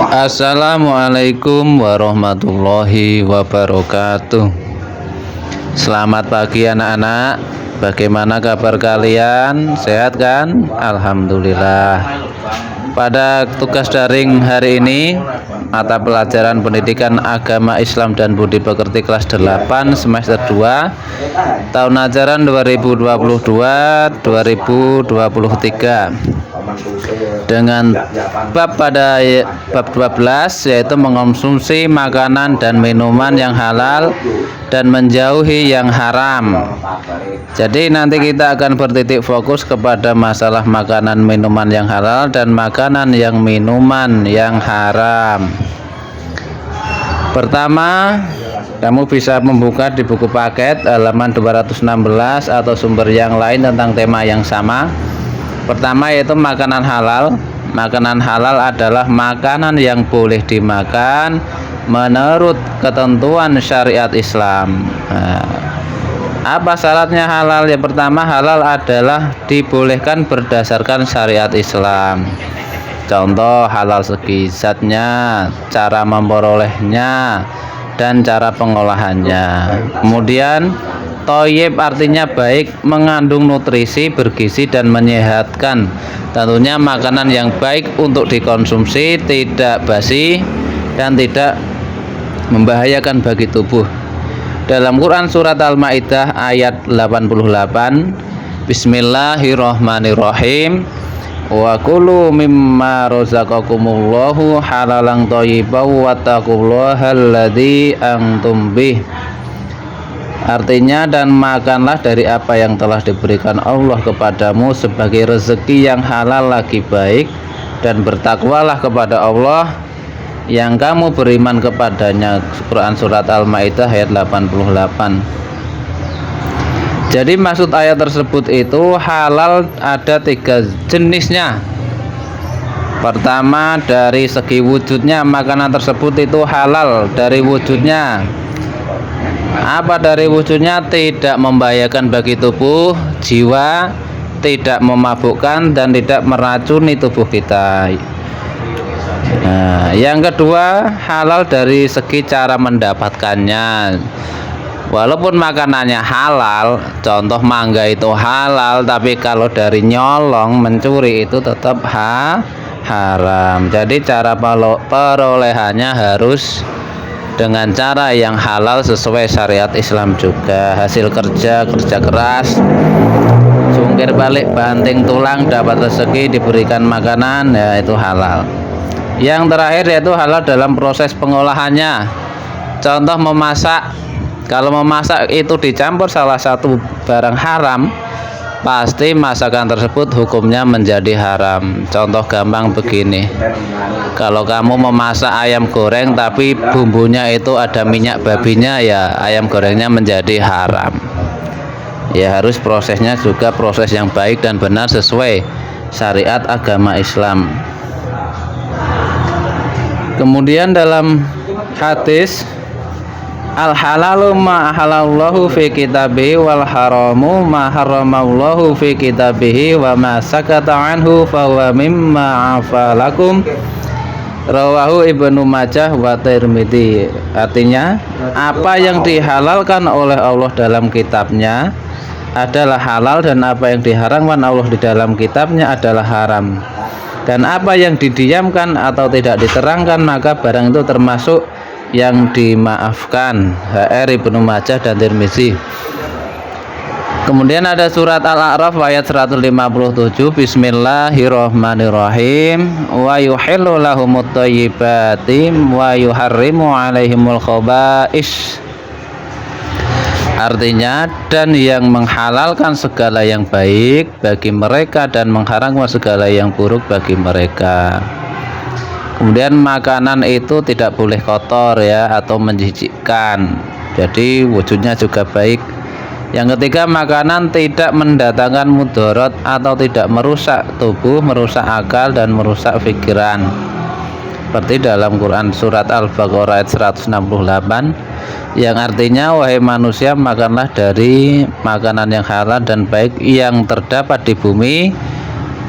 Assalamualaikum warahmatullahi wabarakatuh. Selamat pagi anak-anak. Bagaimana kabar kalian? Sehat kan? Alhamdulillah. Pada tugas daring hari ini, mata pelajaran pendidikan agama Islam dan budi pekerti kelas 8 semester 2 tahun ajaran 2022-2023 dengan bab 12, yaitu mengonsumsi makanan dan minuman yang halal dan menjauhi yang haram. Jadi nanti kita akan bertitik fokus kepada masalah makanan minuman yang halal dan makanan yang minuman yang haram. Pertama, kamu bisa membuka di buku paket halaman 216 atau sumber yang lain tentang tema yang sama. Pertama yaitu makanan halal. Makanan halal adalah makanan yang boleh dimakan menurut ketentuan syariat Islam. Apa syaratnya halal? Yang pertama, halal adalah dibolehkan berdasarkan syariat Islam. Contoh halal segi zatnya, cara memperolehnya, dan cara pengolahannya. Kemudian thayyib artinya baik, mengandung nutrisi, bergizi dan menyehatkan. Tentunya makanan yang baik untuk dikonsumsi, tidak basi dan tidak membahayakan bagi tubuh. Dalam Quran surat Al-Maidah ayat 88, Bismillahirrahmanirrahim. Wa kulu mimma razaqakumullahu halalan thayyiban wattaqullaha alladzi antum bih. Artinya, dan makanlah dari apa yang telah diberikan Allah kepadamu sebagai rezeki yang halal lagi baik, dan bertakwalah kepada Allah yang kamu beriman kepadanya. Quran surat Al-Maidah ayat 88. Jadi maksud ayat tersebut itu halal ada 3 jenisnya. Pertama, dari segi wujudnya, makanan tersebut itu halal dari wujudnya. Apa dari wujudnya? Tidak membahayakan bagi tubuh, jiwa, tidak memabukkan dan tidak meracuni tubuh kita. Yang kedua, halal dari segi cara mendapatkannya. Walaupun makanannya halal, contoh mangga itu halal, tapi kalau dari nyolong, mencuri itu tetap haram. Jadi cara perolehannya harus dengan cara yang halal sesuai syariat Islam juga. Hasil kerja keras, jungkir balik banting tulang, dapat rezeki, diberikan makanan, ya itu halal. Yang terakhir yaitu halal dalam proses pengolahannya. Contoh memasak. Kalau memasak itu dicampur salah satu barang haram, pasti masakan tersebut hukumnya menjadi haram. Contoh gampang begini, kalau kamu memasak ayam goreng tapi bumbunya itu ada minyak babinya, ya ayam gorengnya menjadi haram. Ya harus prosesnya juga proses yang baik dan benar sesuai syariat agama Islam. Kemudian dalam hadis, al halalu ma halallahu fi kitabihi wal haramu ma haramallahu fi kitabihi wa ma sakata anhu fa huwa mimma afalakum. Rawahu Ibnu Majah wa Tirmidzi. Artinya, apa yang dihalalkan oleh Allah dalam kitabnya adalah halal, dan apa yang diharamkan Allah di dalam kitabnya adalah haram. Dan apa yang didiamkan atau tidak diterangkan, maka barang itu termasuk yang dimaafkan. HR Ibnu Majah dan Tirmizi. Kemudian ada surat Al-A'raf ayat 157, Bismillahirrahmanirrahim. Wa yuhillu lahumut thayyibati wa yuharrimu 'alaihimul khaba'is. Artinya, dan yang menghalalkan segala yang baik bagi mereka dan mengharamkan segala yang buruk bagi mereka. Kemudian makanan itu tidak boleh kotor ya, atau menjijikkan. Jadi wujudnya juga baik. Yang ketiga, makanan tidak mendatangkan mudarat atau tidak merusak tubuh, merusak akal dan merusak pikiran. Seperti dalam Quran surat Al-Baqarah ayat 168, yang artinya, wahai manusia, makanlah dari makanan yang halal dan baik yang terdapat di bumi,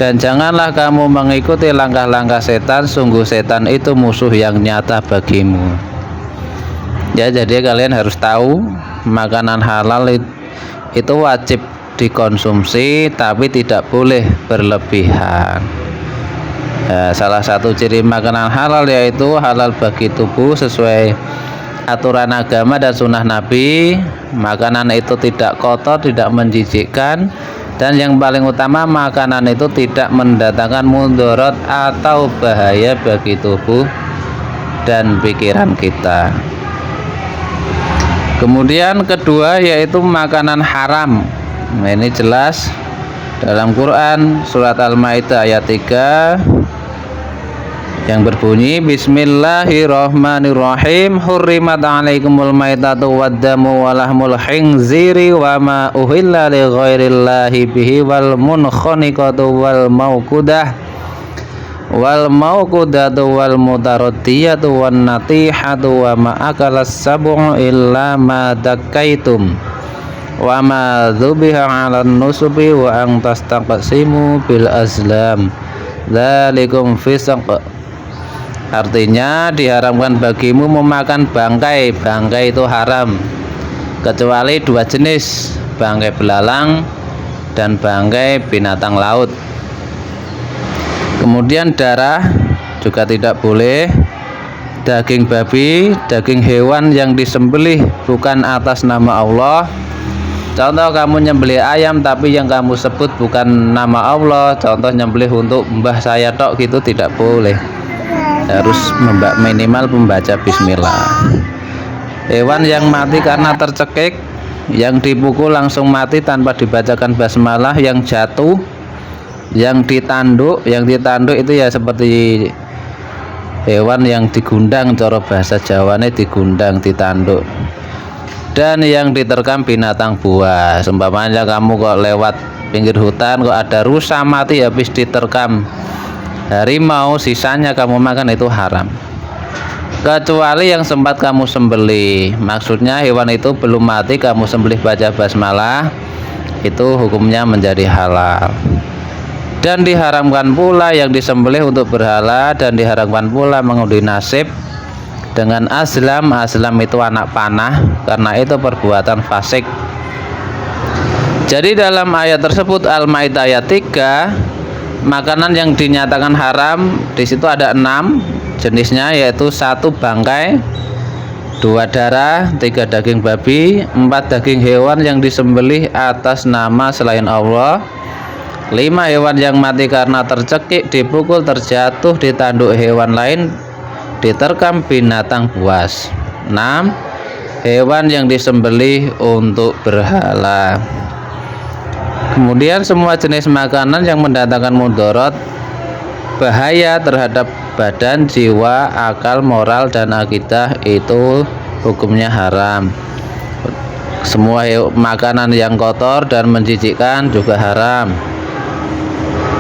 Dan janganlah kamu mengikuti langkah-langkah setan, sungguh setan itu musuh yang nyata bagimu. Ya, jadi kalian harus tahu makanan halal itu wajib dikonsumsi, tapi tidak boleh berlebihan. Ya, salah satu ciri makanan halal yaitu halal bagi tubuh sesuai aturan agama dan sunnah Nabi. Makanan itu tidak kotor, tidak menjijikkan, dan yang paling utama makanan itu tidak mendatangkan mudarat atau bahaya bagi tubuh dan pikiran kita. Kemudian kedua yaitu makanan haram. Nah, ini jelas dalam Quran surat Al-Maidah ayat 3 yang berbunyi Bismillahirrahmanirrahim. Hurrimat 'alaikumul maitatu waddamu wa lahmul khinziri wa ma uhilla li ghairillahi bihi wal munkhaniqatu wal mauqudatu wal mutaraddiyatu wan natihatu wa ma akalas sab'u illa ma dakkaitum wa ma dzubiha 'alan nusubi wa an tastaqsimu bil azlam dzalikum fisq. Artinya diharamkan bagimu memakan bangkai. Bangkai itu haram kecuali dua jenis, bangkai belalang dan bangkai binatang laut. Kemudian darah juga tidak boleh, daging babi, daging hewan yang disembelih bukan atas nama Allah. Contoh kamu nyembelih ayam tapi yang kamu sebut bukan nama Allah, contoh nyembelih untuk mbah saya tok gitu, tidak boleh. Harus minimal membaca bismillah. Hewan yang mati karena tercekik, yang dipukul langsung mati tanpa dibacakan basmalah, yang jatuh, yang ditanduk itu ya seperti hewan yang digundang, cara bahasa Jawane digundang, ditanduk. Dan yang diterkam binatang buas, seumpamanya kamu kok lewat pinggir hutan kok ada rusa mati habis diterkam harimau, sisanya kamu makan, itu haram. Kecuali yang sempat kamu sembelih, maksudnya hewan itu belum mati kamu sembelih baca basmalah, itu hukumnya menjadi halal. Dan diharamkan pula yang disembelih untuk berhala, dan diharamkan pula mengundi nasib dengan azlam. Azlam itu anak panah, karena itu perbuatan fasik. Jadi dalam ayat tersebut Al-Maidah ayat 3, makanan yang dinyatakan haram di situ ada 6 jenisnya, yaitu 1 bangkai, 2 darah, 3 daging babi, 4 daging hewan yang disembelih atas nama selain Allah, 5 hewan yang mati karena tercekik, dipukul, terjatuh, ditanduk hewan lain, diterkam binatang buas, 6 hewan yang disembelih untuk berhala. Kemudian semua jenis makanan yang mendatangkan mudarat, bahaya terhadap badan, jiwa, akal, moral, dan akidah itu hukumnya haram. Semua makanan yang kotor dan menjijikkan juga haram.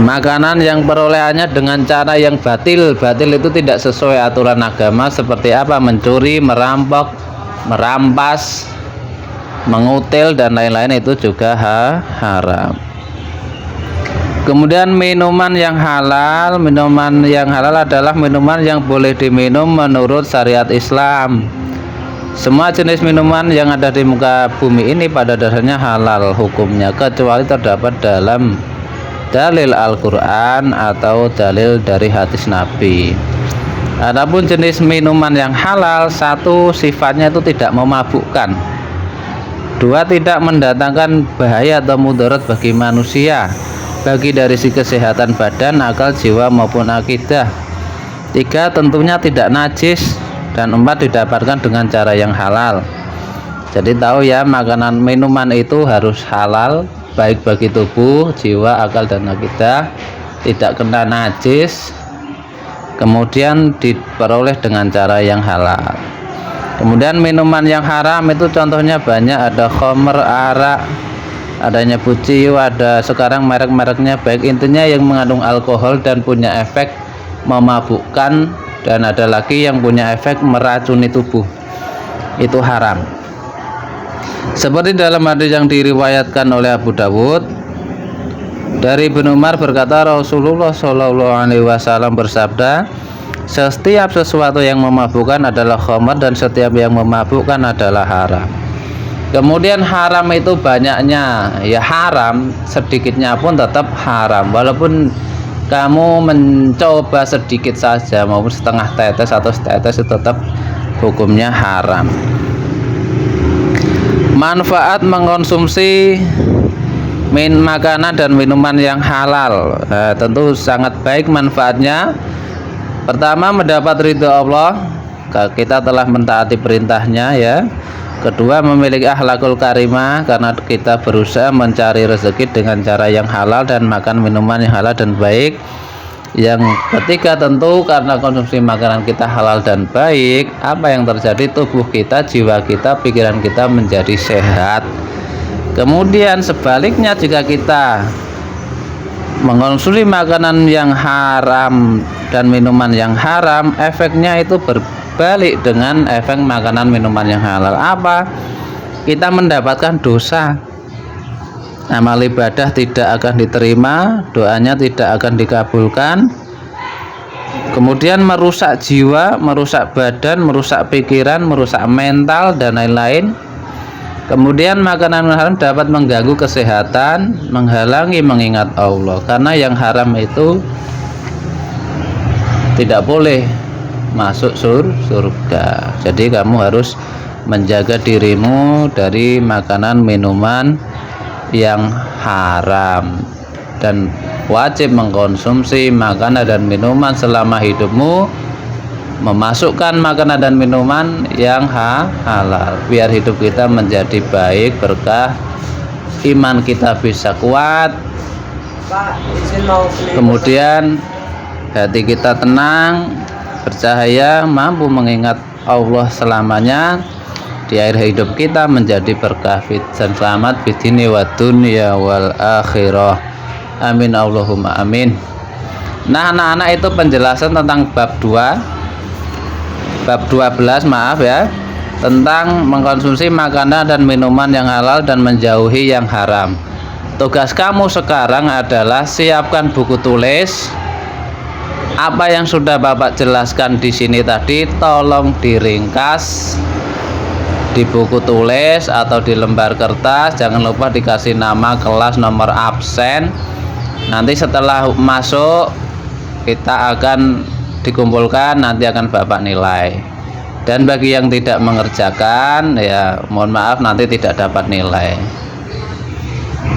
Makanan yang perolehannya dengan cara yang batil itu tidak sesuai aturan agama, seperti apa? Mencuri, merampok, merampas, mengutil, dan lain-lain, itu juga haram. Kemudian minuman yang halal adalah minuman yang boleh diminum menurut syariat Islam. Semua jenis minuman yang ada di muka bumi ini pada dasarnya halal hukumnya, kecuali terdapat dalam dalil Al-Quran atau dalil dari hadis Nabi. Adapun jenis minuman yang halal, 1 sifatnya itu tidak memabukkan, 2 tidak mendatangkan bahaya atau mudarat bagi manusia, bagi dari sisi kesehatan badan, akal, jiwa maupun akidah, 3 tentunya tidak najis, dan 4 didapatkan dengan cara yang halal. Jadi tahu ya, makanan minuman itu harus halal, baik bagi tubuh, jiwa, akal, dan akidah, tidak kena najis, kemudian diperoleh dengan cara yang halal. Kemudian minuman yang haram itu contohnya banyak, ada khamr, arak, adanya buciu, ada sekarang merek-mereknya baik, intinya yang mengandung alkohol dan punya efek memabukkan, dan ada lagi yang punya efek meracuni tubuh, itu haram. Seperti dalam hadis yang diriwayatkan oleh Abu Dawud, Dari Ibnu Umar berkata, Rasulullah Shallallahu Alaihi Wasallam bersabda, setiap sesuatu yang memabukkan adalah khamar dan setiap yang memabukkan adalah haram. Kemudian haram itu banyaknya, ya haram sedikitnya pun tetap haram. Walaupun kamu mencoba sedikit saja maupun setengah tetes atau setetes itu tetap hukumnya haram. Manfaat mengkonsumsi makanan dan minuman yang halal, tentu sangat baik manfaatnya. Pertama, mendapat ridho Allah, kita telah mentaati perintahnya ya. Kedua, memiliki akhlakul karimah karena kita berusaha mencari rezeki dengan cara yang halal dan makan minuman yang halal dan baik. Yang ketiga, tentu karena konsumsi makanan kita halal dan baik, apa yang terjadi? Tubuh kita, jiwa kita, pikiran kita menjadi sehat. Kemudian sebaliknya, jika kita mengkonsumsi makanan yang haram dan minuman yang haram, efeknya itu berbalik dengan efek makanan minuman yang halal. Apa? Kita mendapatkan dosa, amal ibadah tidak akan diterima, doanya tidak akan dikabulkan, kemudian merusak jiwa, merusak badan, merusak pikiran, merusak mental dan lain-lain. Kemudian makanan haram dapat mengganggu kesehatan, menghalangi mengingat Allah, karena yang haram itu tidak boleh masuk surga. Jadi kamu harus menjaga dirimu dari makanan minuman yang haram dan wajib mengkonsumsi makanan dan minuman selama hidupmu, memasukkan makanan dan minuman yang halal biar hidup kita menjadi baik, berkah, iman kita bisa kuat, kemudian hati kita tenang, bercahaya, mampu mengingat Allah selamanya. Di akhir hidup kita menjadi berkah dan selamat di dini wa dunya wal akhirah. Amin Allahumma amin. Nah, anak-anak, itu penjelasan tentang bab 12 maaf ya, tentang mengkonsumsi makanan dan minuman yang halal dan menjauhi yang haram. Tugas kamu sekarang adalah siapkan buku tulis. Apa yang sudah Bapak jelaskan di sini tadi tolong diringkas di buku tulis atau di lembar kertas. Jangan lupa dikasih nama, kelas, nomor absen. Nanti setelah masuk kita akan dikumpulkan, nanti akan Bapak nilai. Dan bagi yang tidak mengerjakan, ya mohon maaf, nanti tidak dapat nilai.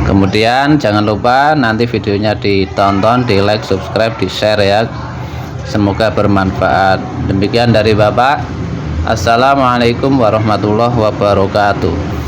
Kemudian jangan lupa nanti videonya ditonton, di like, subscribe, di share ya. Semoga bermanfaat. Demikian dari Bapak. Assalamualaikum warahmatullahi wabarakatuh.